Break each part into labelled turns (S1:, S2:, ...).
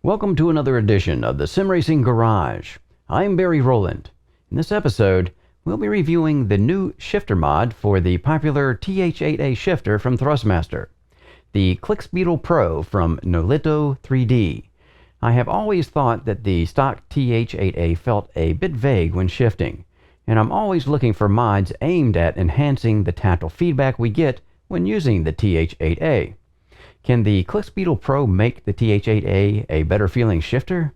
S1: Welcome to another edition of the Sim Racing Garage. I'm Barry Rowland. In this episode, we'll be reviewing the new shifter mod for the popular TH8A shifter from Thrustmaster, the ClixBeetle Pro from Nolito 3D. I have always thought that the stock TH8A felt a bit vague when shifting, and I'm always looking for mods aimed at enhancing the tactile feedback we get when using the TH8A. Can the ClixBeetle Pro make the TH8A a better feeling shifter?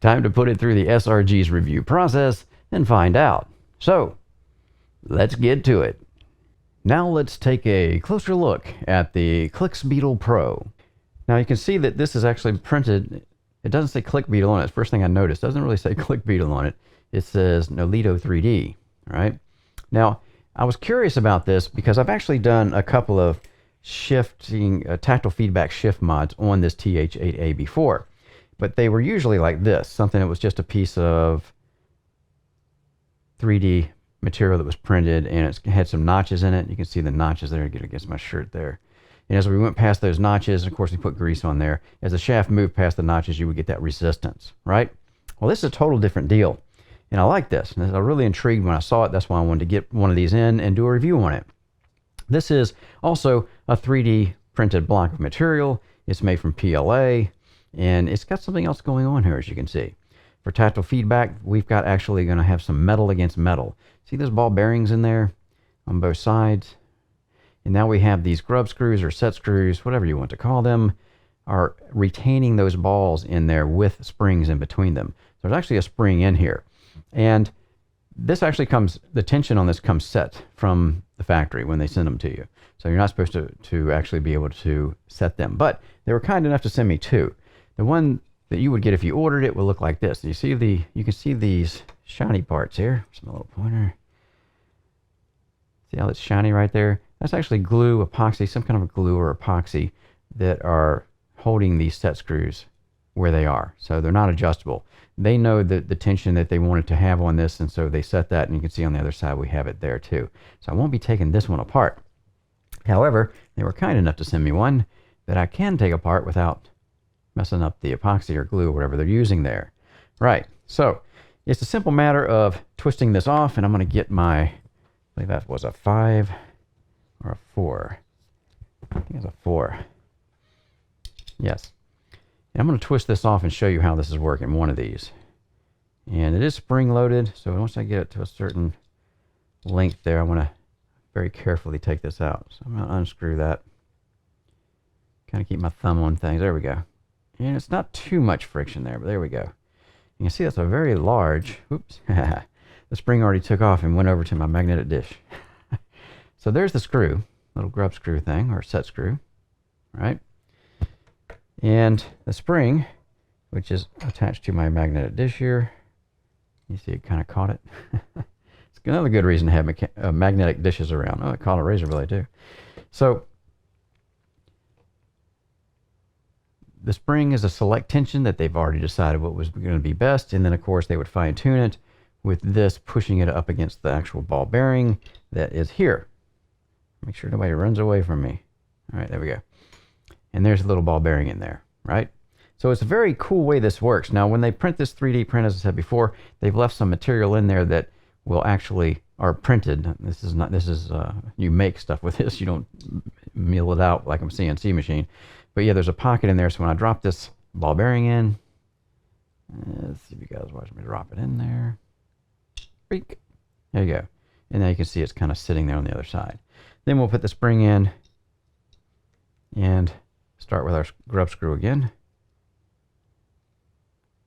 S1: Time to put it through the SRG's review process and find out. So, let's get to it. Now let's take a closer look at the ClixBeetle Pro. Now you can see that this is actually printed. It doesn't say ClixBeetle on it. First thing I noticed, it doesn't really say ClixBeetle on it. It says Nolito 3D, right? Now, I was curious about this because I've actually done a couple of shifting tactile feedback shift mods on this TH8A before, but they were usually like this, something that was just a piece of 3D material that was printed, and it had some notches in it. You can see the notches there against my shirt there. And as we went past those notches, of course we put grease on there. As the shaft moved past the notches, you would get that resistance, right? Well, this is a total different deal, and I like this. And I was really intrigued when I saw it. That's why I wanted to get one of these in and do a review on it. This is also a 3D printed block of material. It's made from PLA, and it's got something else going on here, as you can see. For tactile feedback, we've got actually going to have some metal against metal. See those ball bearings in there on both sides? And now we have these grub screws or set screws, whatever you want to call them, are retaining those balls in there with springs in between them. There's actually a spring in here. And this actually comes, the tension on this comes set from the factory when they send them to you. So you're not supposed to actually be able to set them. But they were kind enough to send me two. The one that you would get if you ordered it will look like this. You can see these shiny parts here. There's my little pointer. See how it's shiny right there? That's actually glue, epoxy, some kind of a glue or epoxy that are holding these set screws where they are. So they're not adjustable. They know the tension that they wanted to have on this, and so they set that, and you can see on the other side we have it there too. So I won't be taking this one apart. However, they were kind enough to send me one that I can take apart without messing up the epoxy or glue or whatever they're using there. Right, so it's a simple matter of twisting this off, and I'm going to get my, I believe that was a 5 or a 4. I think it's a 4. Yes. And I'm going to twist this off and show you how this is working, one of these. And it is spring loaded, so once I get it to a certain length there, I want to very carefully take this out. So I'm going to unscrew that. Kind of keep my thumb on things. There we go. And it's not too much friction there, but there we go. You can see that's a very large, oops, the spring already took off and went over to my magnetic dish. So there's the screw, little grub screw thing, or set screw, right? And the spring, which is attached to my magnetic dish here, you see it kind of caught it. It's another good reason to have magnetic dishes around. Oh, it caught a razor blade too. So the spring is a select tension that they've already decided what was going to be best, and then of course they would fine tune it with this pushing it up against the actual ball bearing that is here. Make sure nobody runs away from me. All right, there we go. And there's a little ball bearing in there, right? So it's a very cool way this works. Now, when they print this 3D print, as I said before, they've left some material in there that will actually are printed. This is not, you make stuff with this. You don't mill it out like a CNC machine. But yeah, there's a pocket in there. So when I drop this ball bearing in, let's see if you guys watch me drop it in there. Freak. There you go. And now you can see it's kind of sitting there on the other side. Then we'll put the spring in and start with our grub screw again.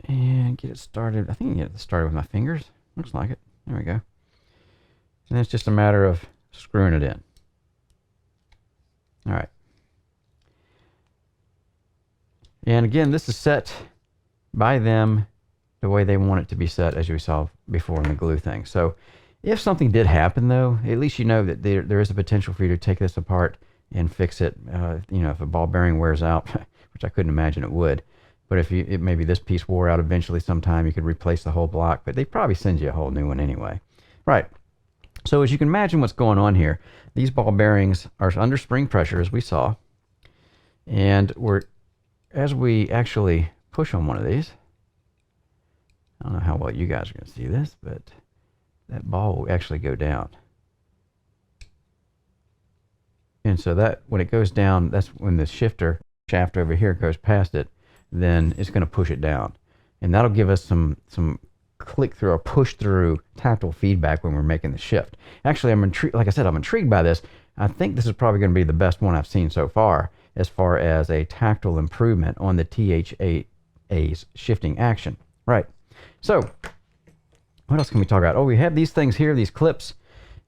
S1: And get it started. I think I can get it started with my fingers. Looks like it. There we go. And then it's just a matter of screwing it in. All right. And again, this is set by them the way they want it to be set, as we saw before in the glue thing. So if something did happen, though, at least you know that there is a potential for you to take this apart and fix it. You know, if a ball bearing wears out, which I couldn't imagine it would. But if maybe this piece wore out eventually sometime, you could replace the whole block. But they'd probably send you a whole new one anyway. Right. So as you can imagine what's going on here, these ball bearings are under spring pressure, as we saw. And as we actually push on one of these. I don't know how well you guys are going to see this, but that ball will actually go down. And so that, when it goes down, that's when the shifter shaft over here goes past it, then it's going to push it down. And that'll give us some click through or push through tactile feedback when we're making the shift. Actually, I'm intrigued, like I said, I'm intrigued by this. I think this is probably going to be the best one I've seen so far as a tactile improvement on the TH8A's shifting action. Right. So what else can we talk about? Oh, we have these things here, these clips,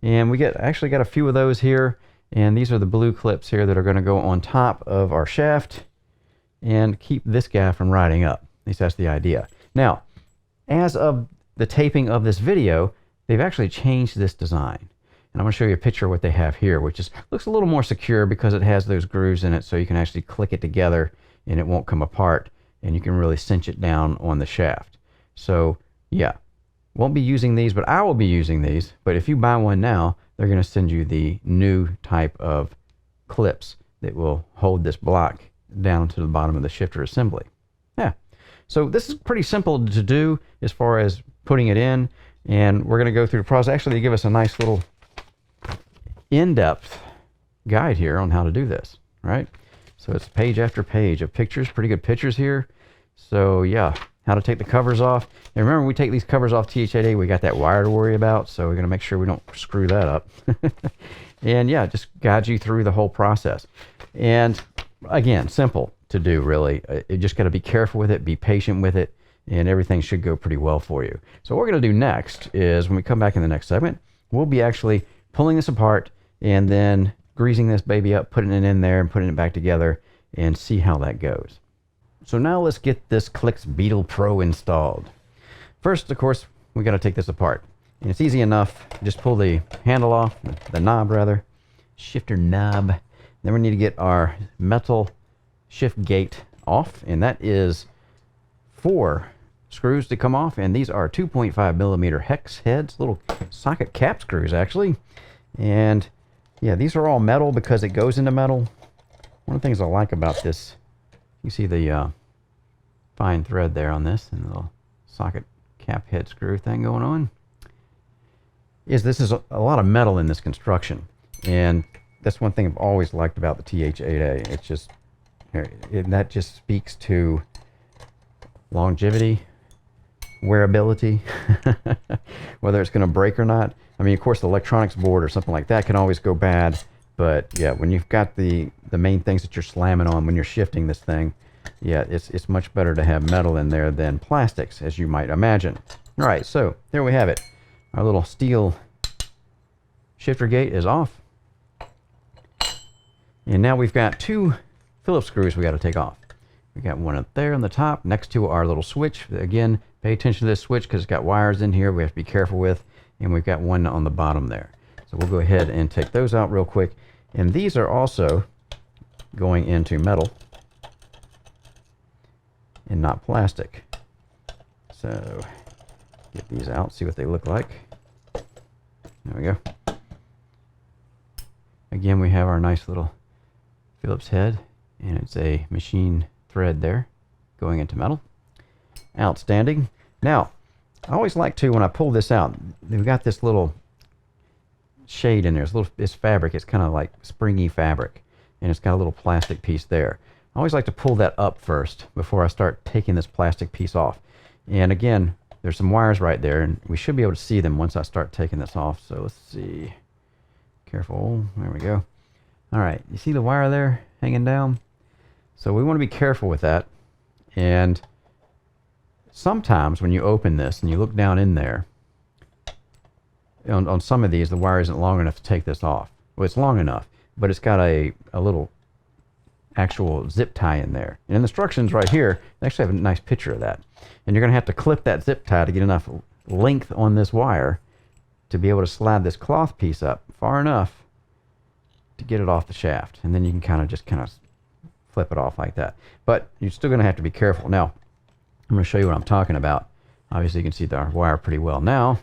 S1: and we actually got a few of those here. And these are the blue clips here that are going to go on top of our shaft and keep this guy from riding up. At least that's the idea. Now, as of the taping of this video, they've actually changed this design. And I'm going to show you a picture of what they have here, which looks a little more secure because it has those grooves in it, so you can actually click it together and it won't come apart, and you can really cinch it down on the shaft. So yeah, won't be using these, but I will be using these. But if you buy one now, they're going to send you the new type of clips that will hold this block down to the bottom of the shifter assembly. Yeah, so this is pretty simple to do as far as putting it in, and we're going to go through the process. Actually, they give us a nice little in-depth guide here on how to do this, right? So it's page after page of pictures, pretty good pictures here. So yeah, how to take the covers off. And remember, when we take these covers off TH8A, we got that wire to worry about, so we're going to make sure we don't screw that up. And yeah, just guide you through the whole process. And again, simple to do, really. You just got to be careful with it, be patient with it, and everything should go pretty well for you. So what we're going to do next is, when we come back in the next segment, we'll be actually pulling this apart and then greasing this baby up, putting it in there and putting it back together, and see how that goes. So now let's get this ClixBeetle Pro installed. First, of course, we got to take this apart. And it's easy enough. Just pull the handle off, the knob rather, shifter knob. Then we need to get our metal shift gate off, and that is 4 screws to come off, and these are 2.5 millimeter hex heads, little socket cap screws actually. And yeah, these are all metal because it goes into metal. One of the things I like about this, you see the fine thread there on this, and the little socket cap head screw thing going on, is this is a lot of metal in this construction. And that's one thing I've always liked about the TH8A. It's just, that just speaks to longevity, wearability, whether it's going to break or not. I mean, of course, the electronics board or something like that can always go bad, but yeah, when you've got the main things that you're slamming on when you're shifting this thing, yeah, it's much better to have metal in there than plastics, as you might imagine. All right, so there we have it. Our little steel shifter gate is off. And now we've got 2 Phillips screws we got to take off. We got one up there on the top next to our little switch. Again, pay attention to this switch because it's got wires in here we have to be careful with. And we've got one on the bottom there. So we'll go ahead and take those out real quick. And these are also going into metal and not plastic. So get these out, see what they look like. There we go. Again, we have our nice little Phillips head, and it's a machine thread there going into metal. Outstanding. Now, I always like to, when I pull this out, we've got this little shade in there. It's fabric. It's kind of like springy fabric, and it's got a little plastic piece there. I always like to pull that up first before I start taking this plastic piece off. And again, there's some wires right there, and we should be able to see them once I start taking this off. So let's see. Careful. There we go. All right. You see the wire there hanging down? So we want to be careful with that. And sometimes when you open this and you look down in there, on some of these, the wire isn't long enough to take this off. Well, it's long enough, but it's got a little actual zip tie in there. And in the instructions right here, they actually have a nice picture of that. And you're going to have to clip that zip tie to get enough length on this wire to be able to slide this cloth piece up far enough to get it off the shaft. And then you can kind of flip it off like that. But you're still going to have to be careful. Now, I'm going to show you what I'm talking about. Obviously, you can see the wire pretty well now.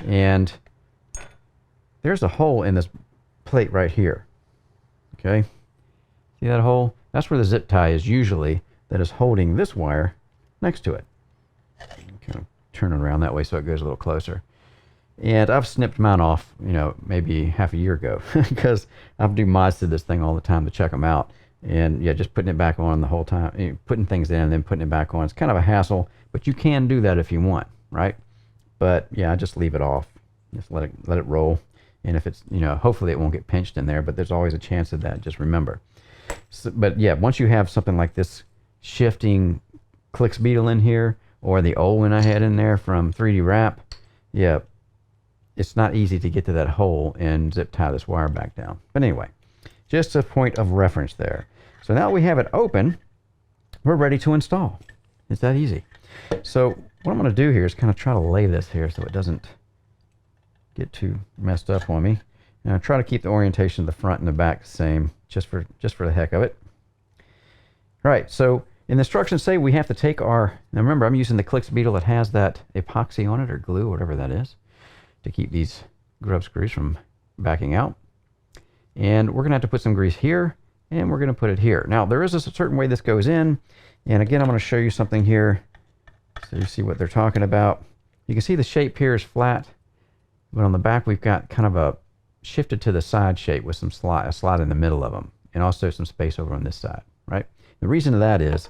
S1: And there's a hole in this plate right here. Okay? See that hole? That's where the zip tie is usually, that is holding this wire next to it. Kind of turn it around that way so it goes a little closer. And I've snipped mine off, you know, maybe half a year ago because I do mods to this thing all the time to check them out. And yeah, just putting it back on the whole time, you know, putting things in and then putting it back on. It's kind of a hassle, but you can do that if you want, right? But yeah, I just leave it off. Just let it roll. And if it's, you know, hopefully it won't get pinched in there, but there's always a chance of that. Just remember. So, but yeah, once you have something like this shifting ClixBeetle in here, or the old one I had in there from 3D Wrap, yeah, it's not easy to get to that hole and zip tie this wire back down. But anyway, just a point of reference there. So now we have it open, we're ready to install. It's that easy. So what I'm going to do here is kind of try to lay this here so it doesn't get too messed up on me. And I try to keep the orientation of the front and the back the same, just for the heck of it. All right, so in the instructions say we have to take our, now remember I'm using the ClixBeetle that has that epoxy on it, or glue, whatever that is, to keep these grub screws from backing out. And we're going to have to put some grease here, and we're going to put it here. Now there is a certain way this goes in, and again I'm going to show you something here so you see what they're talking about. You can see the shape here is flat, but on the back we've got kind of a shifted to the side shape with some a slot in the middle of them, and also some space over on this side, right? The reason of that is,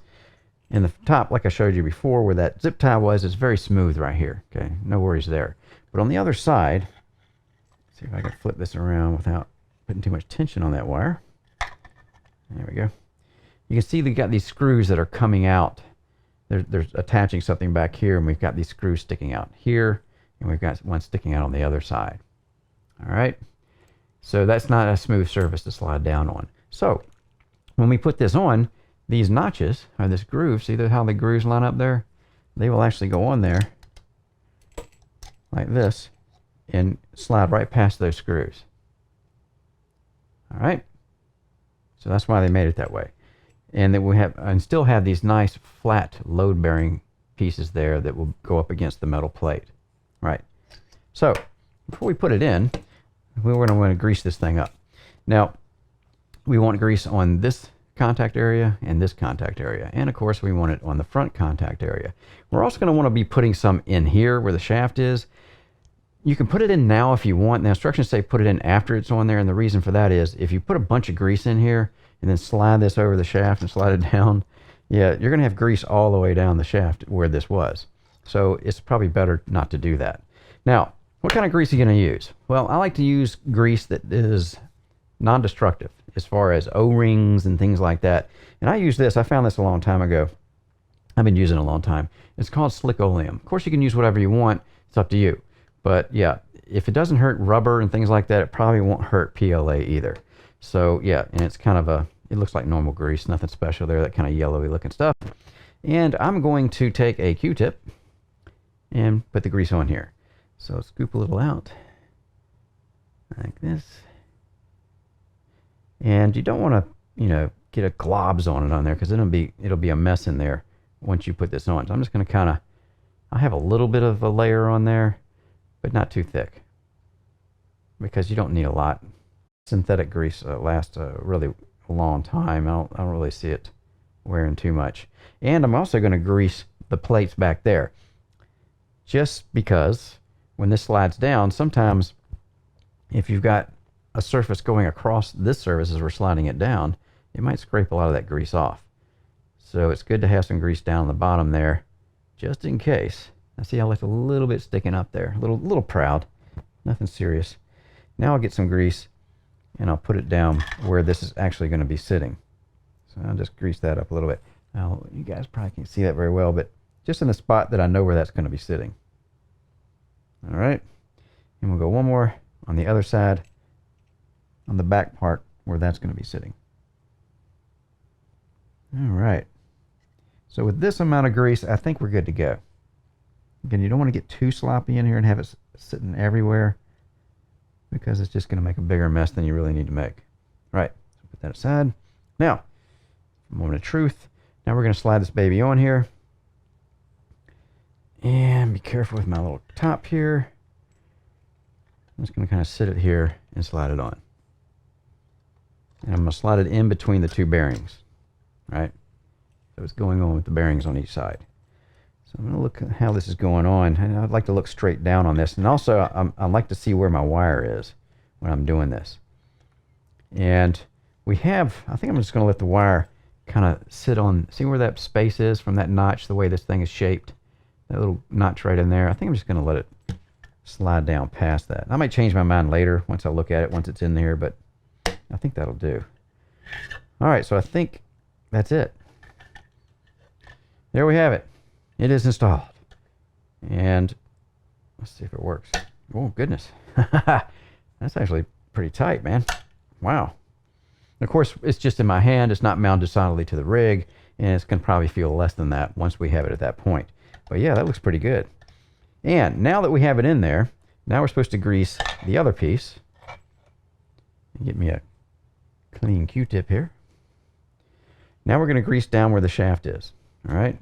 S1: in the top, like I showed you before, where that zip tie was, it's very smooth right here, okay? No worries there. But on the other side, let's see if I can flip this around without putting too much tension on that wire. There we go. You can see we've got these screws that are coming out. They're attaching something back here, and we've got these screws sticking out here, and we've got one sticking out on the other side. All right? So that's not a smooth surface to slide down on. So when we put this on, these notches, or this groove, see how the grooves line up there? They will actually go on there like this and slide right past those screws. All right? So that's why they made it that way. And then we have, and still have these nice flat load-bearing pieces there that will go up against the metal plate. Right. So before we put it in, we're going to want to grease this thing up. Now, we want grease on this contact area and this contact area, and of course we want it on the front contact area. We're also going to want to be putting some in here where the shaft is. You can put it in now if you want. The instructions say put it in after it's on there, and the reason for that is if you put a bunch of grease in here and then slide this over the shaft and slide it down, yeah, you're going to have grease all the way down the shaft where this was. So it's probably better not to do that. Now, what kind of grease are you going to use? Well, I like to use grease that is non-destructive as far as O-rings and things like that. And I use this. I found this a long time ago. I've been using it a long time. It's called Slick Oleum. Of course, you can use whatever you want. It's up to you. But yeah, if it doesn't hurt rubber and things like that, it probably won't hurt PLA either. So yeah, and it's kind of it looks like normal grease, nothing special there, that kind of yellowy looking stuff. And I'm going to take a Q-tip and put the grease on here. So scoop a little out like this. And you don't want to, you know, get a globs on it on there, because it'll be a mess in there once you put this on. So I'm just going to kind of, I have a little bit of a layer on there, but not too thick, because you don't need a lot. Synthetic grease lasts a really long time. I don't really see it wearing too much. And I'm also going to grease the plates back there, just because when this slides down, sometimes if you've got a surface going across this surface as we're sliding it down, it might scrape a lot of that grease off. So it's good to have some grease down the bottom there, just in case. I see I left a little bit sticking up there, a little proud, nothing serious. Now I'll get some grease and I'll put it down where this is actually going to be sitting. So I'll just grease that up a little bit. Now you guys probably can't see that very well, but just in the spot that I know where that's going to be sitting. All right, and we'll go one more on the other side, on the back part where that's going to be sitting. All right, so with this amount of grease, I think we're good to go. Again, you don't want to get too sloppy in here and have it sitting everywhere, because it's just going to make a bigger mess than you really need to make. All right, so put that aside. Now, moment of truth. Now we're going to slide this baby on here. And be careful with my little top here. I'm just going to kind of sit it here and slide it on. And I'm going to slide it in between the two bearings. Right? So it's going on with the bearings on each side. So I'm going to look at how this is going on. And I'd like to look straight down on this. And also, I like to see where my wire is when I'm doing this. And we have, I think I'm just going to let the wire kind of sit on, see where that space is from that notch, the way this thing is shaped. That little notch right in there. I think I'm just going to let it slide down past that. I might change my mind later once I look at it, once it's in there, but I think that'll do. All right, so I think that's it. There we have it. It is installed. And let's see if it works. Oh, goodness. That's actually pretty tight, man. Wow. Of course, it's just in my hand. It's not mounted solidly to the rig, and it's going to probably feel less than that once we have it at that point. But yeah, that looks pretty good. And now that we have it in there, now we're supposed to grease the other piece. Get me a clean Q-tip here. Now we're going to grease down where the shaft is. All right.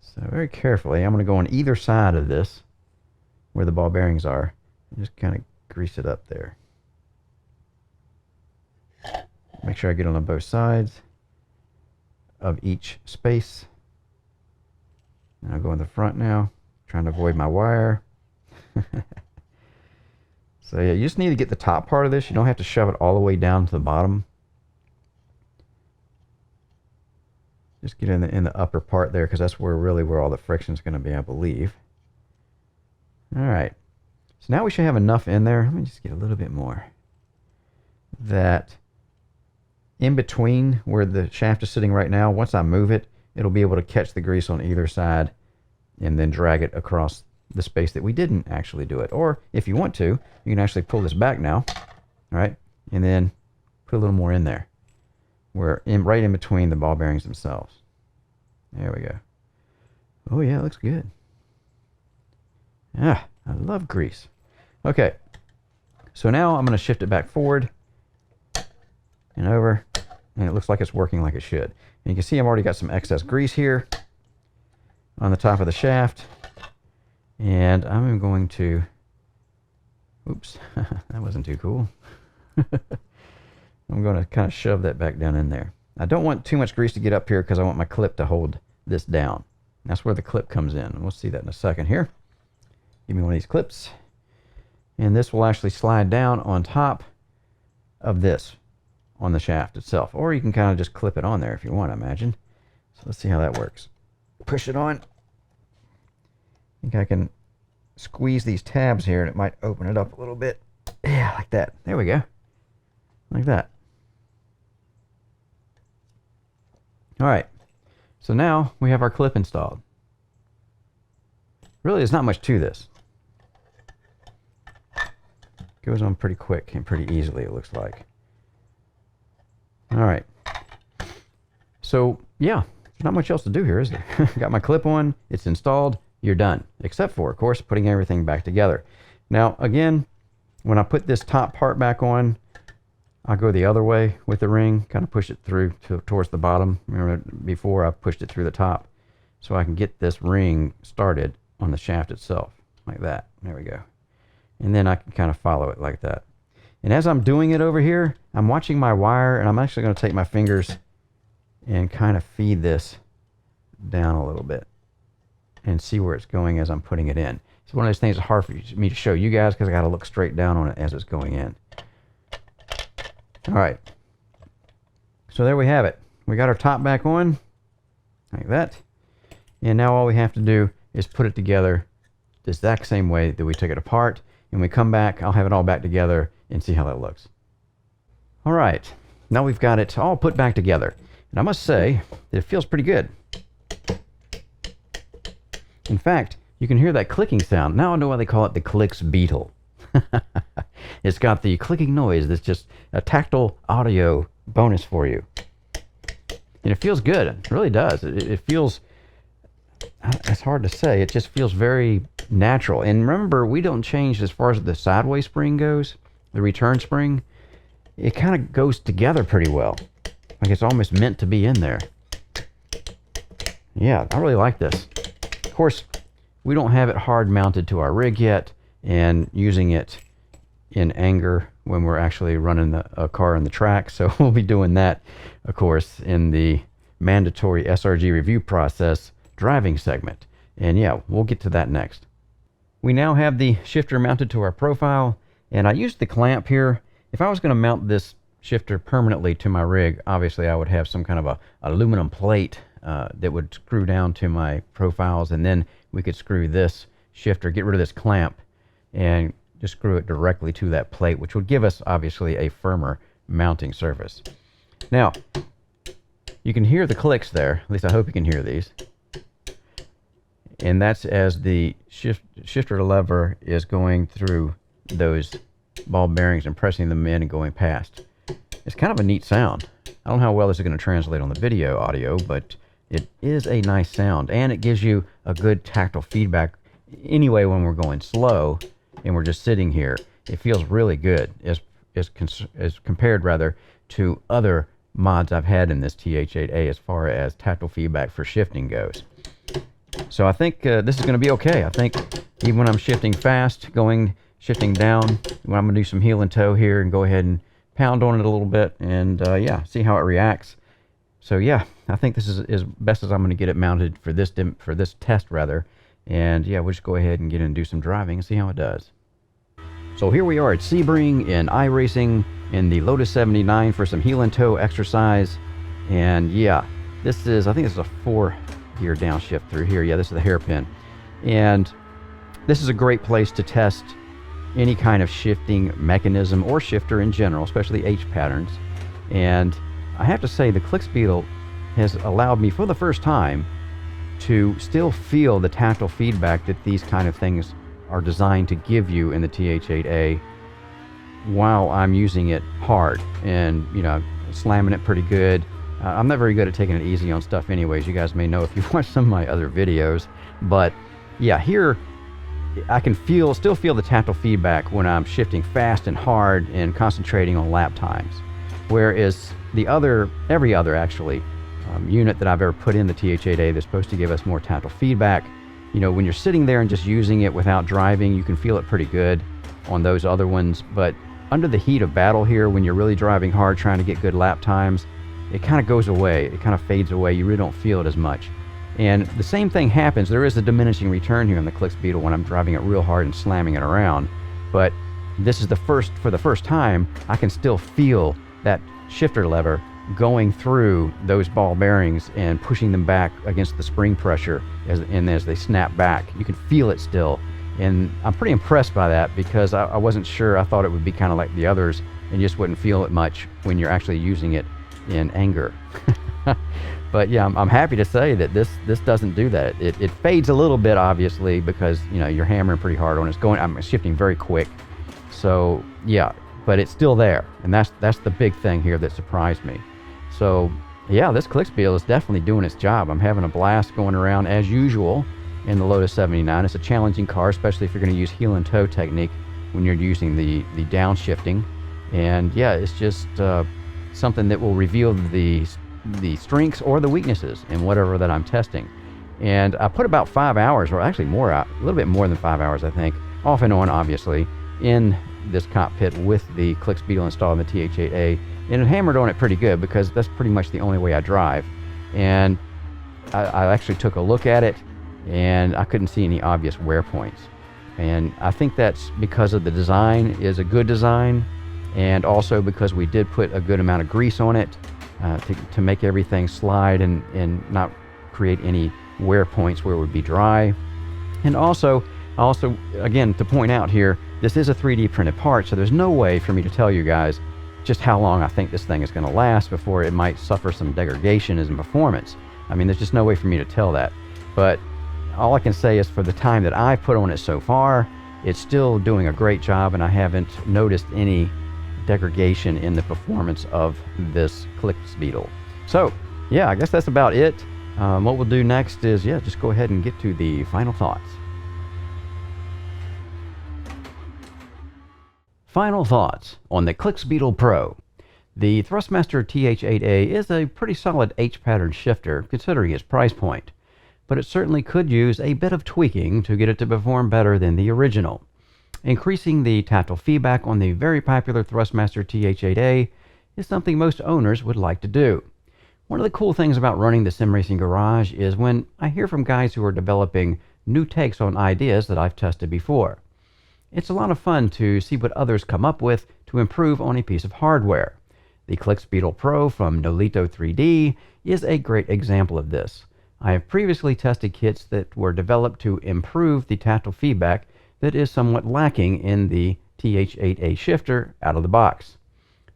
S1: So very carefully, I'm going to go on either side of this, where the ball bearings are, and just kind of grease it up there. Make sure I get on both sides of each space. And I'll go in the front now, trying to avoid my wire. So yeah, you just need to get the top part of this. You don't have to shove it all the way down to the bottom. Just get in the upper part there, because that's where all the friction is going to be, I believe. All right. So now we should have enough in there. Let me just get a little bit more. That in between where the shaft is sitting right now, once I move it, it'll be able to catch the grease on either side and then drag it across the space that we didn't actually do it. Or if you want to, you can actually pull this back now, all right, and then put a little more in there, right in between the ball bearings themselves. There we go. Oh yeah, it looks good. Ah, I love grease. Okay, so now I'm going to shift it back forward and over, and it looks like it's working like it should. And you can see I've already got some excess grease here on the top of the shaft, and I'm going to, oops, that wasn't too cool. I'm going to kind of shove that back down in there. I don't want too much grease to get up here, because I want my clip to hold this down. That's where the clip comes in, and we'll see that in a second here. Give me one of these clips, and this will actually slide down on top of this on the shaft itself, or you can kind of just clip it on there if you want, I imagine. So let's see how that works. Push it on. I think I can squeeze these tabs here, and it might open it up a little bit. Yeah, like that. There we go. Like that. All right. So now we have our clip installed. Really, there's not much to this. Goes on pretty quick and pretty easily, it looks like. All right. So yeah, there's not much else to do here, is there? Got my clip on, it's installed, you're done. Except for, of course, putting everything back together. Now, again, when I put this top part back on, I'll go the other way with the ring, kind of push it through towards the bottom. Remember, before I pushed it through the top, so I can get this ring started on the shaft itself, like that. There we go. And then I can kind of follow it like that. And as I'm doing it over here, I'm watching my wire, and I'm actually going to take my fingers and kind of feed this down a little bit and see where it's going as I'm putting it in. It's one of those things that's hard for me to show you guys, because I got to look straight down on it as it's going in. All right. So there we have it. We got our top back on, like that. And now all we have to do is put it together the exact same way that we took it apart. And when we come back, I'll have it all back together and see how that looks. All right, now we've got it all put back together. And I must say, it feels pretty good. In fact, you can hear that clicking sound. Now I know why they call it the ClixBeetle. It's got the clicking noise that's just a tactile audio bonus for you. And it feels good, it really does. It feels, it's hard to say, it just feels very natural. And remember, we don't change as far as the sideways spring goes, the return spring. It kind of goes together pretty well, like it's almost meant to be in there. Yeah, I really like this. Of course, we don't have it hard mounted to our rig yet, and using it in anger when we're actually running a car in the track. So we'll be doing that, of course, in the mandatory SRG review process driving segment. And yeah, we'll get to that next. We now have the shifter mounted to our profile, and I used the clamp here. If I was going to mount this shifter permanently to my rig, obviously I would have some kind of a aluminum plate that would screw down to my profiles, and then we could screw this shifter, get rid of this clamp, and just screw it directly to that plate, which would give us obviously a firmer mounting surface. Now, you can hear the clicks there, at least I hope you can hear these. And that's as the shifter lever is going through those ball bearings and pressing them in and going past. It's kind of a neat sound. I don't know how well this is going to translate on the video audio, but it is a nice sound, and it gives you a good tactile feedback. Anyway, when we're going slow and we're just sitting here, it feels really good as compared rather to other mods I've had in this TH8A as far as tactile feedback for shifting goes. So I think this is going to be okay. I think even when I'm shifting fast, shifting down, when I'm going to do some heel and toe here and go ahead and pound on it a little bit and yeah, see how it reacts. So yeah, I think this is as best as I'm going to get it mounted for this test rather. And yeah, we'll just go ahead and get in and do some driving and see how it does. So here we are at Sebring in iRacing in the Lotus 79 for some heel and toe exercise. And yeah, I think this is a 4-gear downshift through here. Yeah, this is the hairpin. And this is a great place to test any kind of shifting mechanism or shifter in general, especially H patterns. And I have to say the ClixBeetle has allowed me for the first time to still feel the tactile feedback that these kind of things are designed to give you in the TH8A while I'm using it hard and, you know, slamming it pretty good. I'm not very good at taking it easy on stuff anyways. You guys may know if you've watched some of my other videos. But yeah, here I can still feel the tactile feedback when I'm shifting fast and hard and concentrating on lap times. Whereas every other actually unit that I've ever put in the TH8A that's supposed to give us more tactile feedback, you know, when you're sitting there and just using it without driving, you can feel it pretty good on those other ones. But under the heat of battle here, when you're really driving hard, trying to get good lap times, it kind of goes away. It kind of fades away. You really don't feel it as much. And the same thing happens. There is a diminishing return here on the ClixBeetle when I'm driving it real hard and slamming it around. But this is for the first time, I can still feel that shifter lever going through those ball bearings and pushing them back against the spring pressure as they snap back. You can feel it still. And I'm pretty impressed by that because I wasn't sure. I thought it would be kind of like the others and just wouldn't feel it much when you're actually using it in anger. But yeah, I'm happy to say that this doesn't do that. It fades a little bit, obviously, because, you know, you're hammering pretty hard on it. I'm shifting very quick. So yeah, but it's still there. And that's the big thing here that surprised me. So yeah, this ClixBeetle is definitely doing its job. I'm having a blast going around as usual in the Lotus 79. It's a challenging car, especially if you're going to use heel and toe technique when you're using the downshifting. And yeah, it's just something that will reveal the strengths or the weaknesses in whatever that I'm testing. And I put about 5 hours, or actually more, a little bit more than 5 hours, I think, off and on, obviously, in this cockpit with the ClixBeetle installed in the TH8A, and it hammered on it pretty good because that's pretty much the only way I drive. And I actually took a look at it, and I couldn't see any obvious wear points. And I think that's because of the design is a good design, and also because we did put a good amount of grease on it to make everything slide and not create any wear points where it would be dry. And also, again, to point out here, this is a 3D printed part, so there's no way for me to tell you guys just how long I think this thing is going to last before it might suffer some degradation in performance. I mean, there's just no way for me to tell that. But all I can say is for the time that I've put on it so far, it's still doing a great job, and I haven't noticed any degradation in the performance of this ClixBeetle. So yeah, I guess that's about it. What we'll do next is, yeah, just go ahead and get to the final thoughts. Final thoughts on the ClixBeetle Pro. The Thrustmaster TH8A is a pretty solid H-pattern shifter considering its price point, but it certainly could use a bit of tweaking to get it to perform better than the original. Increasing the tactile feedback on the very popular Thrustmaster TH8A is something most owners would like to do. One of the cool things about running the Sim Racing Garage is when I hear from guys who are developing new takes on ideas that I've tested before. It's a lot of fun to see what others come up with to improve on a piece of hardware. The ClixBeetle Pro from Nolito 3D is a great example of this. I have previously tested kits that were developed to improve the tactile feedback that is somewhat lacking in the TH8A shifter out of the box.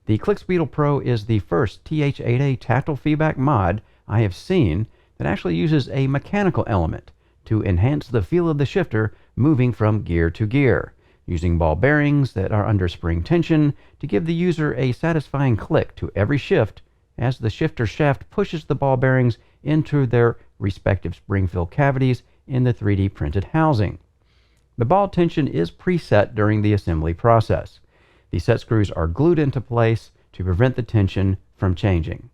S1: The ClixBeetle Pro is the first TH8A tactile feedback mod I have seen that actually uses a mechanical element to enhance the feel of the shifter moving from gear to gear, using ball bearings that are under spring tension to give the user a satisfying click to every shift as the shifter shaft pushes the ball bearings into their respective spring-filled cavities in the 3D printed housing. The ball tension is preset during the assembly process. The set screws are glued into place to prevent the tension from changing,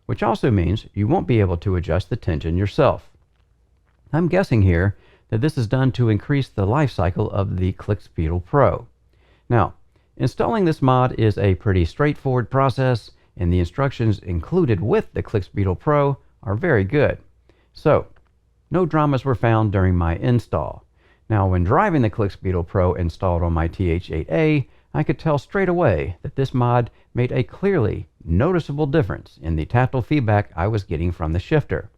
S1: which also means you won't be able to adjust the tension yourself. I'm guessing here that this is done to increase the life cycle of the ClixBeetle Pro. Now, installing this mod is a pretty straightforward process, and the instructions included with the ClixBeetle Pro are very good. So, no dramas were found during my install. Now, when driving the ClixBeetle Pro installed on my TH8A, I could tell straight away that this mod made a clearly noticeable difference in the tactile feedback I was getting from the shifter,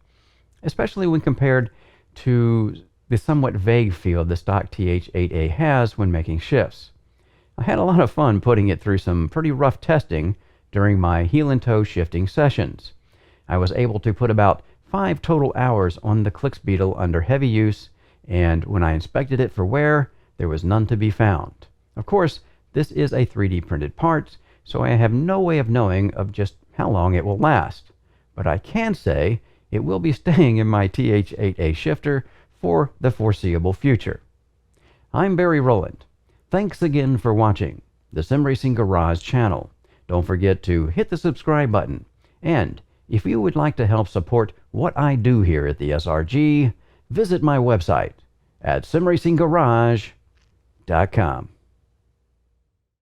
S1: especially when compared to the somewhat vague feel the stock TH8A has when making shifts. I had a lot of fun putting it through some pretty rough testing during my heel and toe shifting sessions. I was able to put about 5 total hours on the ClixBeetle under heavy use, and when I inspected it for wear, there was none to be found. Of course, this is a 3D printed part, so I have no way of knowing of just how long it will last. But I can say it will be staying in my TH8A shifter for the foreseeable future. I'm Barry Rowland. Thanks again for watching the Sim Racing Garage channel. Don't forget to hit the subscribe button. And if you would like to help support what I do here at the SRG, visit my website at simracinggarage.com.